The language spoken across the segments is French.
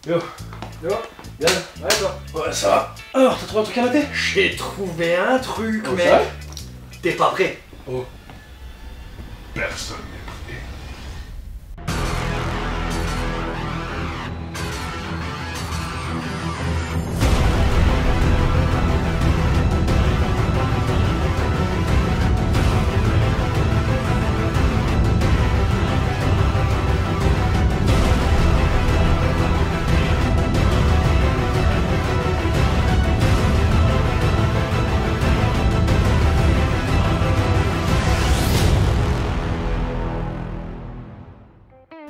Yo. Yo. Bien. Ouais, toi. Ouais, ça va. Alors, t'as trouvé un truc à noter? J'ai trouvé un truc, Oh, mais... ça va? T'es pas prêt? Oh. Personne n'est prêt.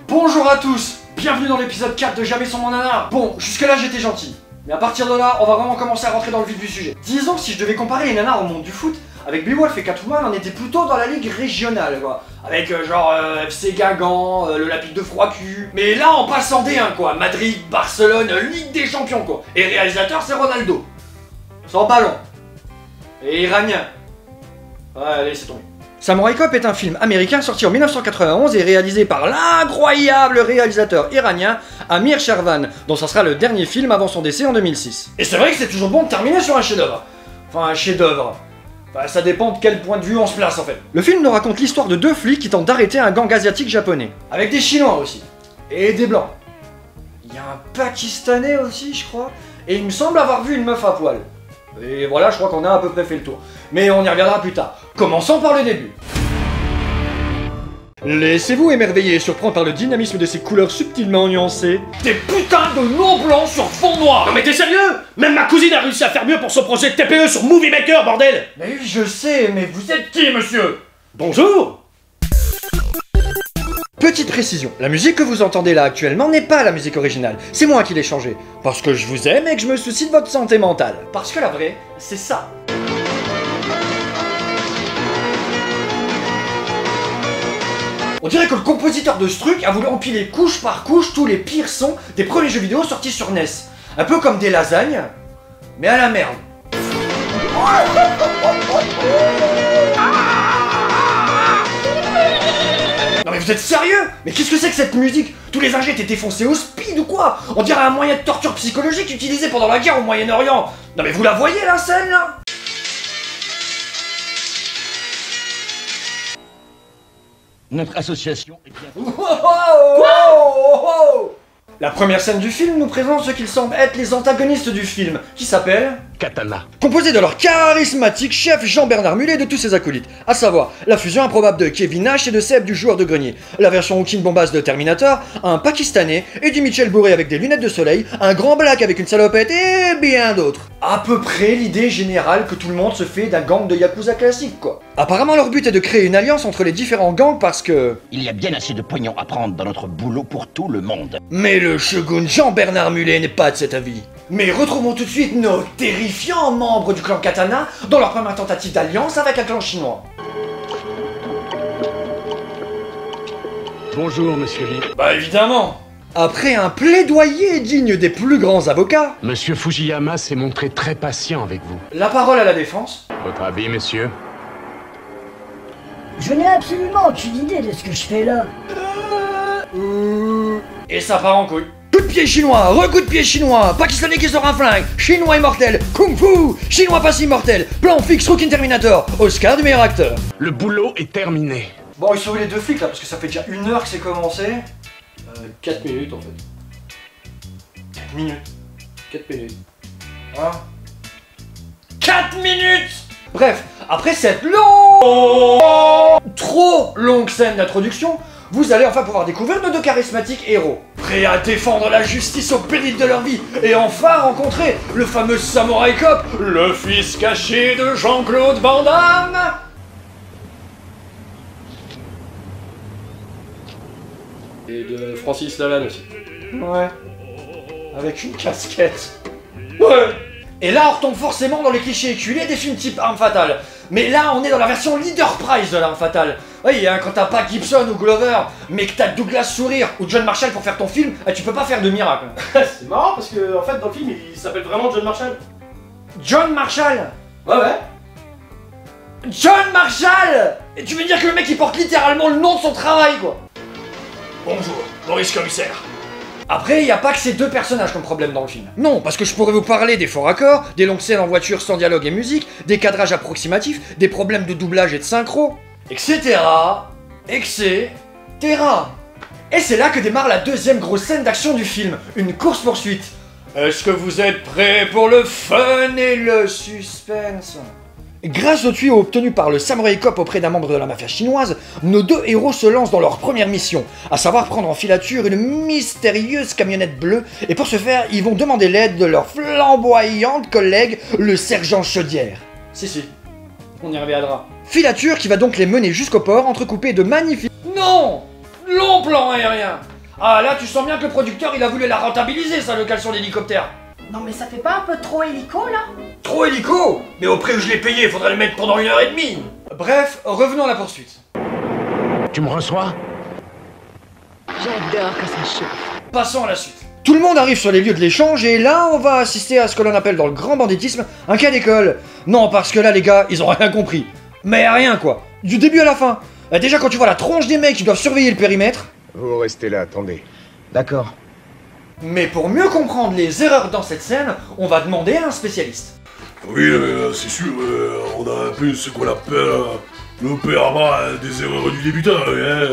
Bonjour à tous, bienvenue dans l'épisode 4 de Jamais sans mon nanar. Bon, jusque là j'étais gentil, mais à partir de là, on va vraiment commencer à rentrer dans le vif du sujet. Disons que si je devais comparer les nanars au monde du foot, avec Beowulf et Catwoman, on était plutôt dans la ligue régionale, quoi. Avec FC Guingamp, l'Olympique de Froidcul. Mais là, on passe en D1, quoi. Madrid, Barcelone, Ligue des Champions, quoi. Et réalisateur, c'est Ronaldo. Sans ballon. Et iranien. Ouais, allez, c'est tombé. Samurai Cop est un film américain sorti en 1991 et réalisé par l'incroyable réalisateur iranien Amir Shervan, dont ça sera le dernier film avant son décès en 2006. Et c'est vrai que c'est toujours bon de terminer sur un chef-d'œuvre. Enfin, un chef-d'œuvre. Enfin, ça dépend de quel point de vue on se place en fait. Le film nous raconte l'histoire de deux flics qui tentent d'arrêter un gang asiatique japonais. Avec des Chinois aussi. Et des Blancs. Il y a un Pakistanais aussi, je crois. Et il me semble avoir vu une meuf à poil. Et voilà, je crois qu'on a à peu près fait le tour. Mais on y reviendra plus tard. Commençons par le début. Laissez-vous émerveiller et surprendre par le dynamisme de ces couleurs subtilement nuancées. Des putains de noms blancs sur fond noir. Non mais t'es sérieux? Même ma cousine a réussi à faire mieux pour son projet de TPE sur Movie Maker, bordel! Mais oui, je sais, mais vous êtes qui, monsieur? Bonjour! Petite précision, la musique que vous entendez là actuellement n'est pas la musique originale, c'est moi qui l'ai changée. Parce que je vous aime et que je me soucie de votre santé mentale. Parce que la vraie, c'est ça. On dirait que le compositeur de ce truc a voulu empiler couche par couche tous les pires sons des premiers jeux vidéo sortis sur NES. Un peu comme des lasagnes, mais à la merde. Non mais vous êtes sérieux? Mais qu'est-ce que c'est que cette musique? Tous les ingés étaient défoncés au speed ou quoi? On dirait un moyen de torture psychologique utilisé pendant la guerre au Moyen-Orient. Non mais vous la voyez la scène là? Notre association est bien... La première scène du film nous présente ceux qu'il semble être les antagonistes du film, qui s'appellent... Katana. Composé de leur charismatique chef Jean-Bernard Mulet et de tous ses acolytes, à savoir la fusion improbable de Kevin Nash et de Seb du joueur de grenier, la version Hooking Bombast de Terminator, un Pakistanais et du Michel Bourré avec des lunettes de soleil, un grand black avec une salopette et bien d'autres. À peu près l'idée générale que tout le monde se fait d'un gang de Yakuza classique quoi. Apparemment leur but est de créer une alliance entre les différents gangs parce que... Il y a bien assez de pognon à prendre dans notre boulot pour tout le monde. Mais le shogun Jean-Bernard Mulet n'est pas de cet avis. Mais retrouvons tout de suite nos terrifiants membres du clan Katana dans leur première tentative d'alliance avec un clan chinois. Bonjour, monsieur Lee. Bah évidemment. Après un plaidoyer digne des plus grands avocats, Monsieur Fujiyama s'est montré très patient avec vous. la parole à la défense. Votre avis, monsieur? Je n'ai absolument aucune idée de ce que je fais là. Et ça part en couille. Coup de pied chinois, recoup de pied chinois, pakistanais qui sort un flingue, chinois immortel, kung fu, chinois pas immortel, plan fixe, Rookin Terminator, Oscar du meilleur acteur. Le boulot est terminé. Bon, ils sont où les deux flics là, parce que ça fait déjà 1 heure que c'est commencé. 4 minutes en fait. 4 minutes. 4 minutes. Hein? 4 minutes! Bref, après cette trop longue scène d'introduction, vous allez enfin pouvoir découvrir nos deux charismatiques héros. Prêts à défendre la justice au péril de leur vie et enfin rencontrer le fameux Samurai Cop, le fils caché de Jean-Claude Van Damme. Et de Francis Lalanne aussi. Ouais. Avec une casquette. Ouais. Et là, on retombe forcément dans les clichés éculés des films type Arme Fatale. Mais là, on est dans la version Leader Prize de l'Arme Fatale. Oui, hein, quand t'as pas Gibson ou Glover, mais que t'as Douglas Sourire ou John Marshall pour faire ton film, tu peux pas faire de miracle. C'est marrant parce que en fait dans le film il s'appelle vraiment John Marshall. John Marshall? Ouais ouais. John Marshall! Et tu veux dire que le mec il porte littéralement le nom de son travail quoi? Bonjour, Maurice Commissaire. Après, il n'y a pas que ces deux personnages comme problème dans le film. Non, parce que je pourrais vous parler des faux raccords, des longues scènes en voiture sans dialogue et musique, des cadrages approximatifs, des problèmes de doublage et de synchro, etc. etc. Et c'est là que démarre la deuxième grosse scène d'action du film, une course-poursuite. Est-ce que vous êtes prêts pour le fun et le suspense? Grâce au tuyau obtenu par le Samurai Cop auprès d'un membre de la mafia chinoise, nos deux héros se lancent dans leur première mission, à savoir prendre en filature une mystérieuse camionnette bleue, et pour ce faire, ils vont demander l'aide de leur flamboyante collègue, le sergent Chaudière. Si, on y reviendra. Filature qui va donc les mener jusqu'au port, entrecoupée de magnifiques... Non! Long plan aérien! Ah là, tu sens bien que le producteur, il a voulu la rentabiliser, sa location d'hélicoptère. Non mais ça fait pas un peu trop hélico là? Trop hélico? Mais au prix où je l'ai payé, faudrait le mettre pendant 1h30. Bref, revenons à la poursuite. Tu me reçois? J'adore quand ça chauffe. Passons à la suite. Tout le monde arrive sur les lieux de l'échange et là, on va assister à ce que l'on appelle dans le grand banditisme un cas d'école. Non, parce que là, les gars, ils ont rien compris. Mais rien quoi. Du début à la fin. Déjà, quand tu vois la tronche des mecs qui doivent surveiller le périmètre... Vous restez là, attendez. D'accord. Mais pour mieux comprendre les erreurs dans cette scène, on va demander à un spécialiste. Oui, c'est sûr, on a un peu ce qu'on appelle le PRMA des erreurs du débutant. Hein.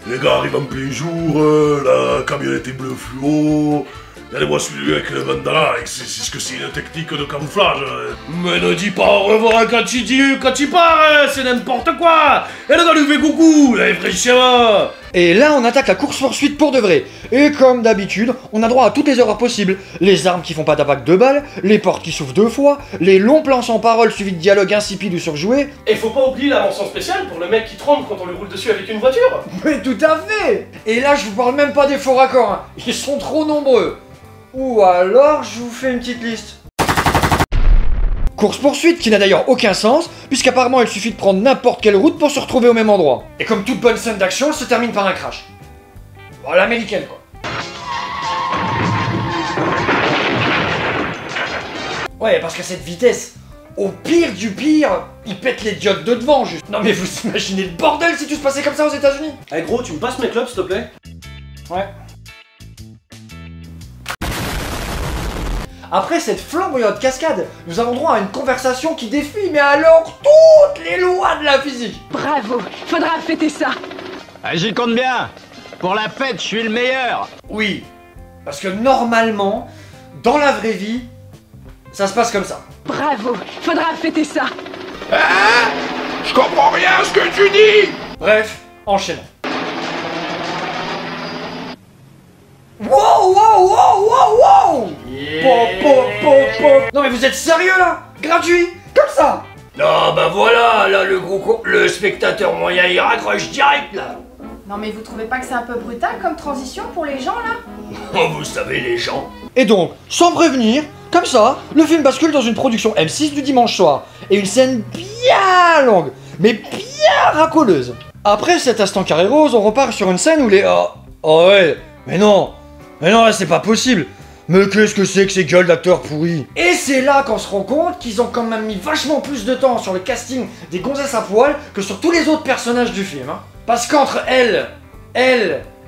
Les gars arrivent en plein jour, la camionnette est bleu fluo, il y a des celui avec le bandana, et c'est ce que c'est une technique de camouflage. Mais ne dis pas au revoir quand tu pars, c'est n'importe quoi. Elle est dans le coucou, la vraie schéma. Et là, on attaque la course-poursuite pour de vrai. Et comme d'habitude, on a droit à toutes les erreurs possibles. Les armes qui font pas d'impact de balles, les portes qui s'ouvrent 2 fois, les longs plans sans parole suivis de dialogues insipides ou surjoués. Et faut pas oublier la mention spéciale pour le mec qui tremble quand on le roule dessus avec une voiture. Mais tout à fait. Et là, je vous parle même pas des faux raccords, hein. Ils sont trop nombreux. Ou alors, je vous fais une petite liste. Course-poursuite qui n'a d'ailleurs aucun sens, puisqu'apparemment il suffit de prendre n'importe quelle route pour se retrouver au même endroit. Et comme toute bonne scène d'action, elle se termine par un crash. Bon, l'américaine quoi. Ouais, parce qu'à cette vitesse, au pire du pire, il pète les diodes de devant juste. Non mais vous imaginez le bordel si tout se passait comme ça aux États-Unis? Eh gros, tu me passes mes clubs s'il te plaît? Ouais. Après cette flamboyante cascade, nous avons droit à une conversation qui défie, mais alors, toutes les lois de la physique. Bravo, faudra fêter ça. Ah, j'y compte bien. Pour la fête, je suis le meilleur. Oui, parce que normalement, dans la vraie vie, ça se passe comme ça. Bravo, faudra fêter ça. Je comprends rien à ce que tu dis. Bref, enchaînons. Wow, wow, wow, wow, wow. Non mais vous êtes sérieux là? Gratuit? Comme ça? Non bah voilà, là le spectateur moyen il raccroche direct là. Non mais vous trouvez pas que c'est un peu brutal comme transition pour les gens là? Oh vous savez les gens. Et donc, sans prévenir, comme ça, le film bascule dans une production M6 du dimanche soir. Et une scène bien longue, mais bien racoleuse. Après cet instant carré rose, on repart sur une scène où les... Oh ouais, mais non là c'est pas possible. Mais qu'est-ce que c'est que ces gueules d'acteurs pourris? Et c'est là qu'on se rend compte qu'ils ont quand même mis vachement plus de temps sur le casting des gonzesses à poil que sur tous les autres personnages du film. Hein. Parce qu'entre elle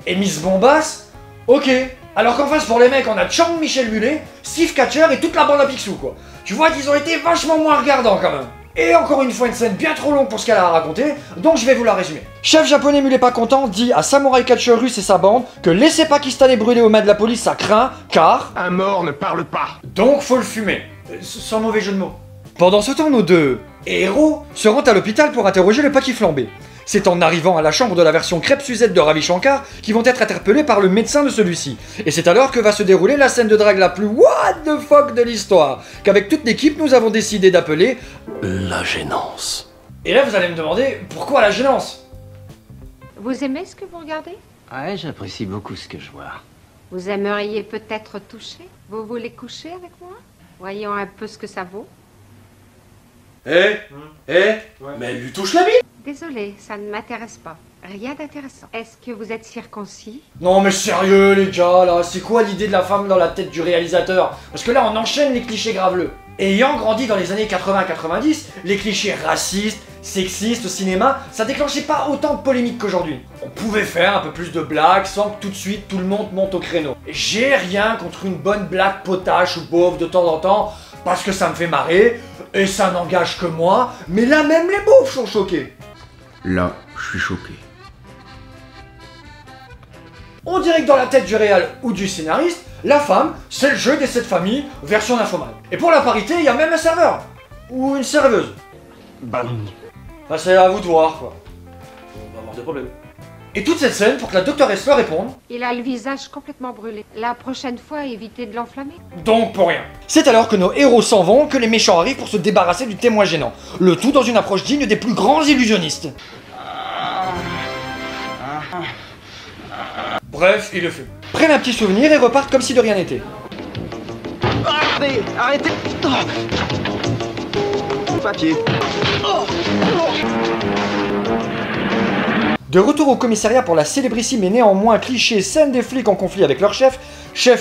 et Miss Bombas, ok. Alors qu'en face pour les mecs on a Chang Michel Mulet, Steve Catcher et toute la bande à Picsou quoi. Tu vois qu'ils ont été vachement moins regardants quand même. Et encore une fois une scène bien trop longue pour ce qu'elle a à raconter, donc je vais vous la résumer. Chef japonais Mulet pas content dit à Samurai Catcher russe et sa bande que laisser Pakistanais brûler aux mains de la police ça craint, car... Un mort ne parle pas. Donc faut le fumer. Sans mauvais jeu de mots. Pendant ce temps, nos deux héros se rendent à l'hôpital pour interroger le paquis flambé. C'est en arrivant à la chambre de la version crêpe Suzette de Ravi Shankar qu'ils vont être interpellés par le médecin de celui-ci. Et c'est alors que va se dérouler la scène de drague la plus what the fuck de l'histoire, qu'avec toute l'équipe nous avons décidé d'appeler... La gênance. Et là vous allez me demander, pourquoi la gênance? Vous aimez ce que vous regardez? Ouais, j'apprécie beaucoup ce que je vois. Vous aimeriez peut-être toucher? Vous voulez coucher avec moi? Voyons un peu ce que ça vaut. Mais elle lui touche la bite. Désolée, ça ne m'intéresse pas. Rien d'intéressant. Est-ce que vous êtes circoncis? Non mais sérieux les gars là, c'est quoi l'idée de la femme dans la tête du réalisateur? Parce que là on enchaîne les clichés graveleux. Ayant grandi dans les années 80-90, les clichés racistes, sexiste au cinéma, ça déclenchait pas autant de polémiques qu'aujourd'hui. On pouvait faire un peu plus de blagues sans que tout de suite tout le monde monte au créneau. Et j'ai rien contre une bonne blague potache ou beauf de temps en temps, parce que ça me fait marrer, et ça n'engage que moi, mais là même les beaufs sont choqués. Là, je suis choqué. On dirait que dans la tête du réal ou du scénariste, la femme, c'est le jeu des 7 familles, version Infoman. Et pour la parité, il y a même un serveur. Ou une serveuse. Bah, c'est à vous de voir, quoi. On va avoir des problèmes. Et toute cette scène pour que la Dr. Esler réponde. Il a le visage complètement brûlé. La prochaine fois, évitez de l'enflammer. Donc pour rien. C'est alors que nos héros s'en vont que les méchants arrivent pour se débarrasser du témoin gênant. Le tout dans une approche digne des plus grands illusionnistes. Bref, ils le font. Prennent un petit souvenir et repartent comme si de rien n'était. Arrêtez. Papier. De retour au commissariat pour la célébrissime et néanmoins cliché scène des flics en conflit avec leur chef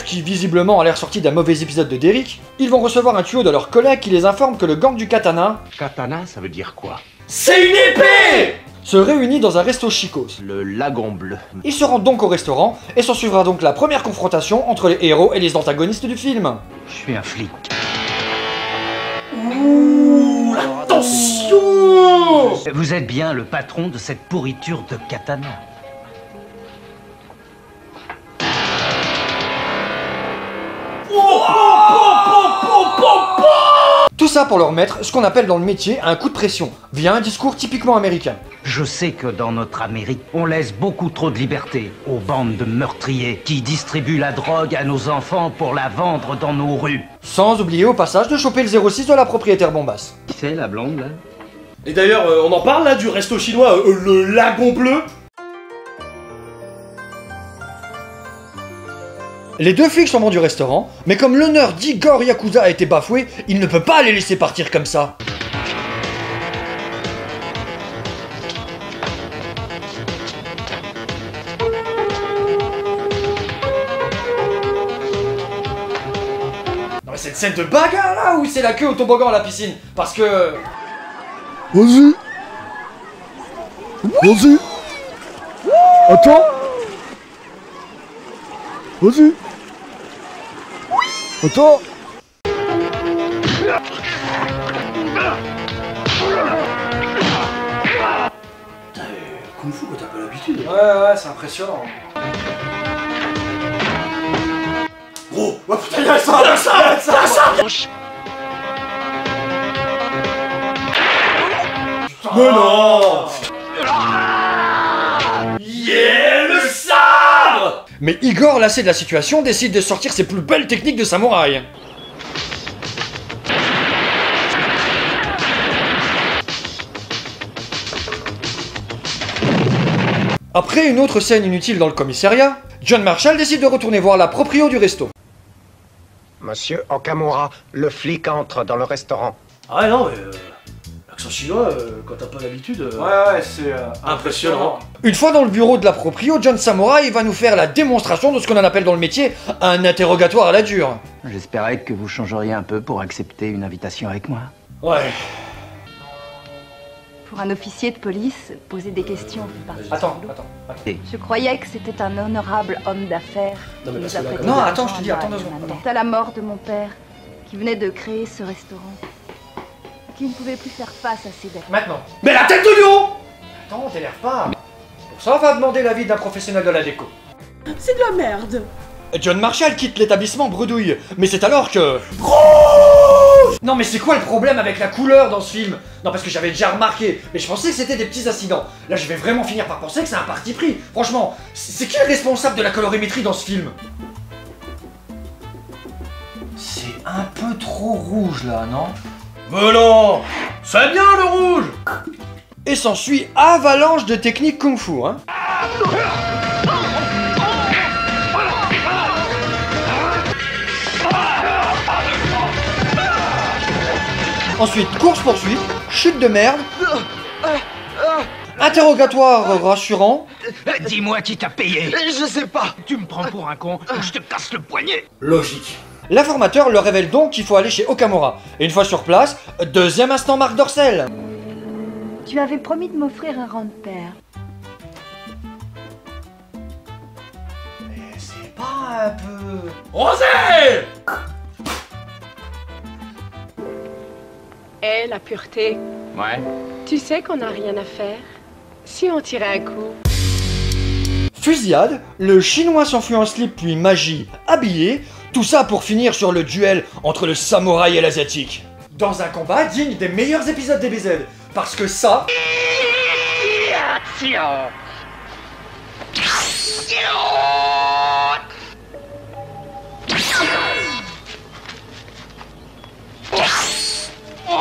qui visiblement a l'air sorti d'un mauvais épisode de Derrick, ils vont recevoir un tuyau de leur collègue qui les informe que le gang du katana... Katana, ça veut dire quoi? C'est une épée! Se réunit dans un resto chicos. Le lagon bleu. Ils se rendent donc au restaurant, et s'en suivra donc la première confrontation entre les héros et les antagonistes du film. Je suis un flic. Ouh, attention! Vous êtes bien le patron de cette pourriture de katana. Tout ça pour leur mettre ce qu'on appelle dans le métier un coup de pression, via un discours typiquement américain. Je sais que dans notre Amérique, on laisse beaucoup trop de liberté aux bandes de meurtriers qui distribuent la drogue à nos enfants pour la vendre dans nos rues. Sans oublier au passage de choper le 06 de la propriétaire bombasse. Qui c'est la blonde là? Et d'ailleurs, on en parle là du resto chinois, le lagon bleu? Les deux flics s'en vont du restaurant, mais comme l'honneur d'Igor Yakuza a été bafoué, il ne peut pas les laisser partir comme ça. Non mais cette scène de bagarre là, où c'est la queue au toboggan à la piscine? Parce que... Vas-y. Vas-y. Attends. Vas-y. Attends. Kung Fu, t'as pas l'habitude. Ouais, c'est impressionnant. Gros, oh putain, y'a ça, y'a ça. Mais non. Yeah, le sabre. Mais Igor, lassé de la situation, décide de sortir ses plus belles techniques de samouraï. Après une autre scène inutile dans le commissariat, John Marshall décide de retourner voir la proprio du resto. Monsieur Okamura, le flic entre dans le restaurant. Ah non, mais l'accent chinois, quand t'as pas l'habitude... Ouais, c'est impressionnant. Une fois dans le bureau de la proprio, John Samurai va nous faire la démonstration de ce qu'on en appelle dans le métier un interrogatoire à la dure. J'espérais que vous changeriez un peu pour accepter une invitation avec moi. Ouais. Pour un officier de police, poser des questions fait partie Attends. Je croyais que c'était un honorable homme d'affaires. Non, mais parce qui nous que là, apprêtait Non, de attends, l'argent je te dis, à attends moi 2 et secondes. ma mère. À la mort de mon père, qui venait de créer ce restaurant, qui ne pouvait plus faire face à ses dettes. Maintenant. Mais la tête de lion! Attends, t'énerve pas. Pour ça, on va demander l'avis d'un professionnel de la déco. C'est de la merde. John Marshall quitte l'établissement bredouille, mais c'est alors que... Non mais c'est quoi le problème avec la couleur dans ce film? Non parce que j'avais déjà remarqué, mais je pensais que c'était des petits incidents. Là je vais vraiment finir par penser que c'est un parti pris. Franchement, c'est qui le responsable de la colorimétrie dans ce film? C'est un peu trop rouge là, non? Mais non, c'est bien le rouge. Et s'ensuit avalanche de techniques kung-fu, hein. Ensuite, course-poursuite, chute de merde, interrogatoire rassurant. Dis-moi qui t'a payé. Je sais pas. Tu me prends pour un con ou je te casse le poignet. Logique. L'informateur leur révèle donc qu'il faut aller chez Okamura. Et une fois sur place, deuxième instant Marc Dorcel. Tu avais promis de m'offrir un rang de père. Mais c'est pas un peu... Rosé! Eh, la pureté. Ouais. Tu sais qu'on n'a rien à faire. Si on tirait un coup. Fusillade, le chinois s'enfuit en slip puis magie, habillé, tout ça pour finir sur le duel entre le samouraï et l'asiatique. Dans un combat digne des meilleurs épisodes des BZ, parce que ça...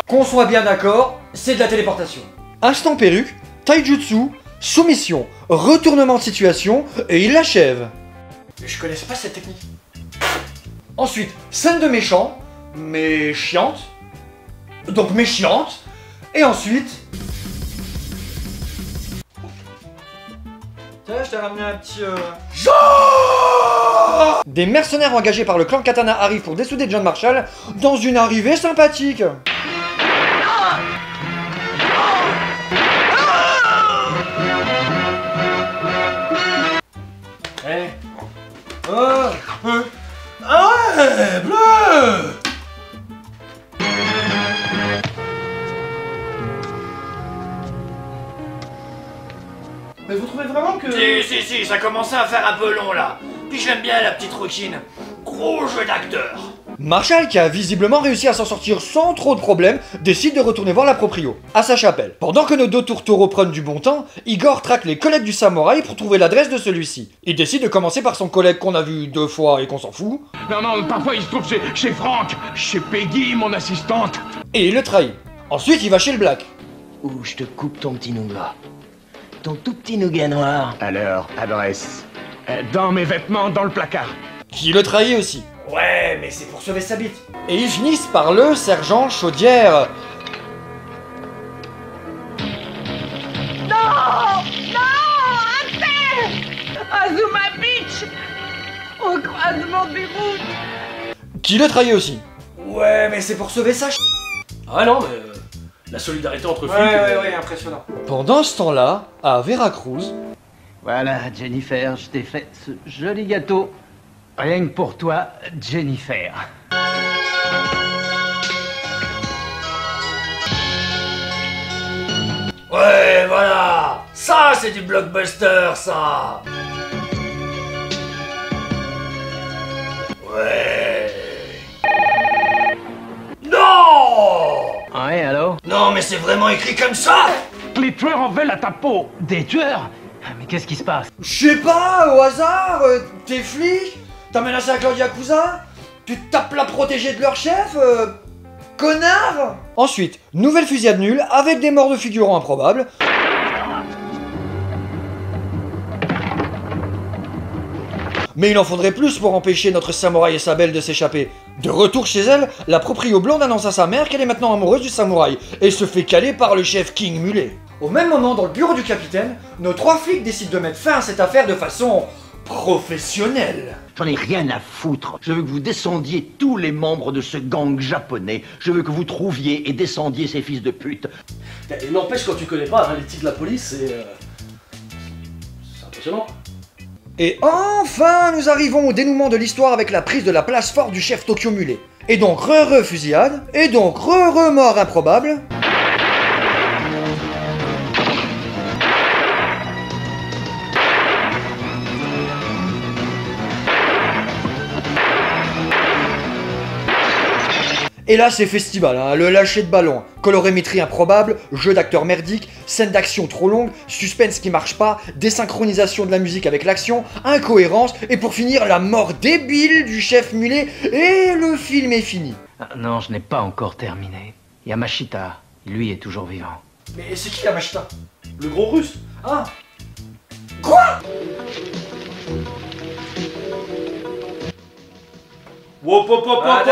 Qu'on soit bien d'accord, c'est de la téléportation. Instant perruque, taijutsu, soumission, retournement de situation, et il l'achève. Je connaissais pas cette technique. Ensuite, scène de méchant, mais chiante. Donc méchiante. Et ensuite... Tiens, je t'ai ramené un petit... Des mercenaires engagés par le clan Katana arrivent pour dessouder John Marshall dans une arrivée sympathique. Ah ouais, bleu! Mais vous trouvez vraiment que... Si, ça commençait à faire un peu long là. Puis j'aime bien la petite routine. Gros jeu d'acteur. Marshall, qui a visiblement réussi à s'en sortir sans trop de problèmes, décide de retourner voir la proprio, à sa chapelle. Pendant que nos deux tourtereaux prennent du bon temps, Igor traque les collègues du samouraï pour trouver l'adresse de celui-ci. Il décide de commencer par son collègue qu'on a vu 2 fois et qu'on s'en fout. Non, parfois il se trouve chez Franck, chez Peggy, mon assistante. Et il le trahit. Ensuite, il va chez le Black. Ou je te coupe ton petit nougat. Ton tout petit nougat noir. Alors, adresse. Dans mes vêtements, dans le placard. Qui le trahit aussi. Ouais, mais c'est pour sauver sa bite. Et ils finissent par le sergent Chaudière. Non! Arrêtez! Azuma Beach! Au croisement des routes! Qui le trahit aussi. Ouais, mais c'est pour sauver sa Ah non, mais... la solidarité entre flics... Ouais, impressionnant. Pendant ce temps-là, à Veracruz... Voilà, Jennifer, je t'ai fait ce joli gâteau. Rien que pour toi, Jennifer. Ouais, voilà. Ça, c'est du blockbuster, ça. Ouais. Non! Ouais, allô? Non, mais c'est vraiment écrit comme ça. Les tueurs en veulent à ta peau. Des tueurs? Mais qu'est-ce qui se passe? Je sais pas, au hasard, t'es flic? T'as menacé un clan de Yakuza? Tu tapes la protégée de leur chef? Connard! Ensuite, nouvelle fusillade nulle avec des morts de figurants improbables. Mais il en faudrait plus pour empêcher notre samouraï et sa belle de s'échapper. De retour chez elle, la proprio blonde annonce à sa mère qu'elle est maintenant amoureuse du samouraï et se fait caler par le chef King Mulet. Au même moment, dans le bureau du capitaine, nos 3 flics décident de mettre fin à cette affaire de façon professionnelle. J'en ai rien à foutre. Je veux que vous descendiez tous les membres de ce gang japonais. Je veux que vous trouviez et descendiez ces fils de pute. Et n'empêche, quand tu connais pas l'éthique de la police, c'est impressionnant. Et enfin, nous arrivons au dénouement de l'histoire avec la prise de la place forte du chef Tokyo Mulet. Et donc fusillade, et donc mort improbable. Et là, c'est festival, hein, le lâcher de ballon, colorimétrie improbable, jeu d'acteur merdique, scène d'action trop longue, suspense qui marche pas, désynchronisation de la musique avec l'action, incohérence, et pour finir, la mort débile du chef Mulet, et le film est fini. Ah, non, je n'ai pas encore terminé. Yamashita, lui, est toujours vivant. Mais c'est qui Yamashita? Le gros russe. Ah. Quoi? Wop, hop, hop, hop, Attends.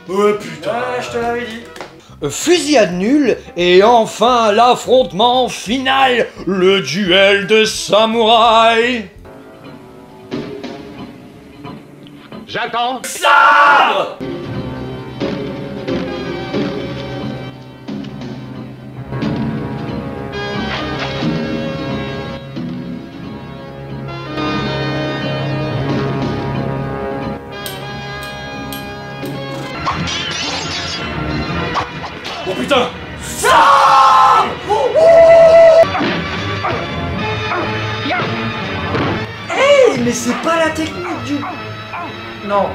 Oh putain. Ouais, je te l'avais dit. Fusillade nulle, et enfin l'affrontement final, le duel de samouraï. J'attends. Sabre! mais c'est pas la technique du... Non.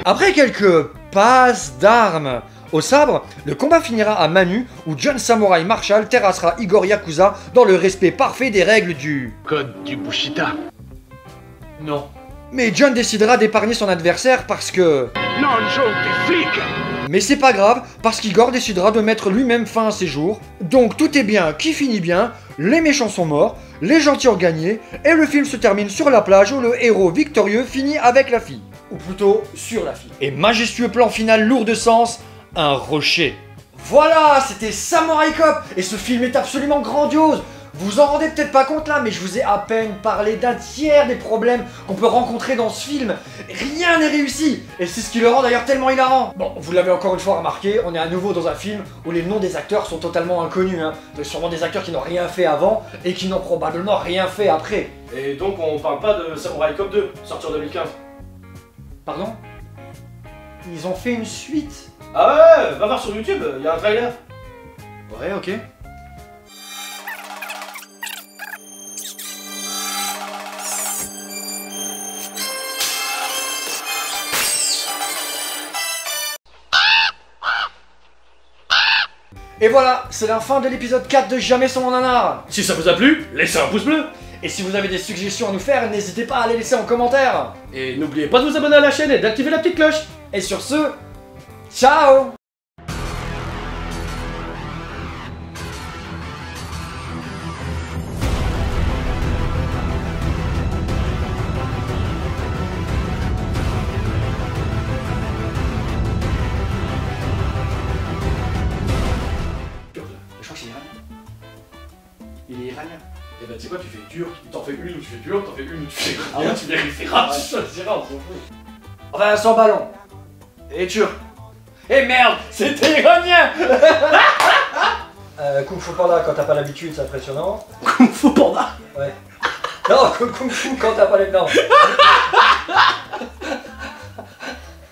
Après quelques passes d'armes au sabre, le combat finira à main nue où John Samurai Marshall terrassera Igor Yakuza dans le respect parfait des règles du... Code du Bushita. Non. Mais John décidera d'épargner son adversaire parce que... Non, Joe, t'es flic. Mais c'est pas grave, parce qu'Igor décidera de mettre lui-même fin à ses jours. Donc tout est bien qui finit bien, les méchants sont morts, les gentils ont gagné, et le film se termine sur la plage où le héros victorieux finit avec la fille. Ou plutôt, sur la fille. Et majestueux plan final lourd de sens, un rocher. Voilà, c'était Samurai Cop, et ce film est absolument grandiose. Vous en rendez peut-être pas compte là, mais je vous ai à peine parlé d'un tiers des problèmes qu'on peut rencontrer dans ce film. Rien n'est réussi, et c'est ce qui le rend d'ailleurs tellement hilarant. Bon, vous l'avez encore une fois remarqué, on est à nouveau dans un film où les noms des acteurs sont totalement inconnus, hein. Mais sûrement des acteurs qui n'ont rien fait avant, et qui n'ont probablement rien fait après. Et donc on parle pas de Samurai Cop 2, sorti en 2015. Pardon? Ils ont fait une suite? Ah ouais, va voir sur YouTube, il y a un trailer. Ouais, ok. Et voilà, c'est la fin de l'épisode 4 de Jamais sans mon nanar. Si ça vous a plu, laissez un pouce bleu. Et si vous avez des suggestions à nous faire, n'hésitez pas à les laisser en commentaire. Et n'oubliez pas de vous abonner à la chaîne et d'activer la petite cloche. Et sur ce, ciao. Je crois que c'est iranien. Il est iranien. Et bah tu sais quoi, tu fais dur, t'en fais une ou tu fais dur, t'en fais une ou tu fais rien, tu vérifieras, tu choisiras, on s'en fout. Enfin, sans ballon. Et turc. Et merde, c'était iranien. Kung Fu Panda, quand t'as pas l'habitude, c'est impressionnant. Kung Fu Panda. Ouais. Non, Kung Fu quand t'as pas les plans.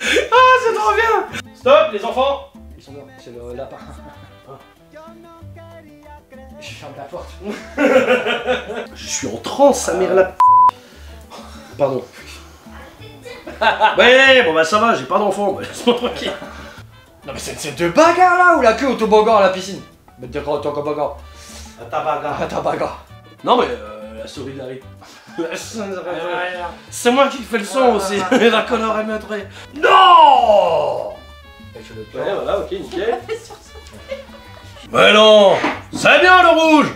Ah, c'est trop bien. Stop, les enfants. Ils sont morts, c'est le lapin. Je ferme la porte. Je suis en transe, sa mère la... Pardon. Ouais, bon bah ça va, j'ai pas d'enfant, laisse-moi tranquille. Non mais c'est une scène de bagarre là, ou la queue au toboggan à la piscine. Mais de quoi au toboggan? À tabaga. À tabaga. Non mais la souris de Larry. C'est moi qui fais le son aussi, la connard est maîtrée. Non. Ouais, voilà, ok, nickel. Mais non, c'est bien le rouge.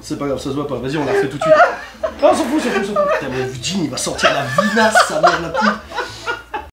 C'est pas grave, ça se voit pas, vas-y on la refait tout de suite. Ah, on s'en fout, on s'en fout, on s'en fout. Putain, mais Eugene, il va sortir la vinasse, sa mère la pute.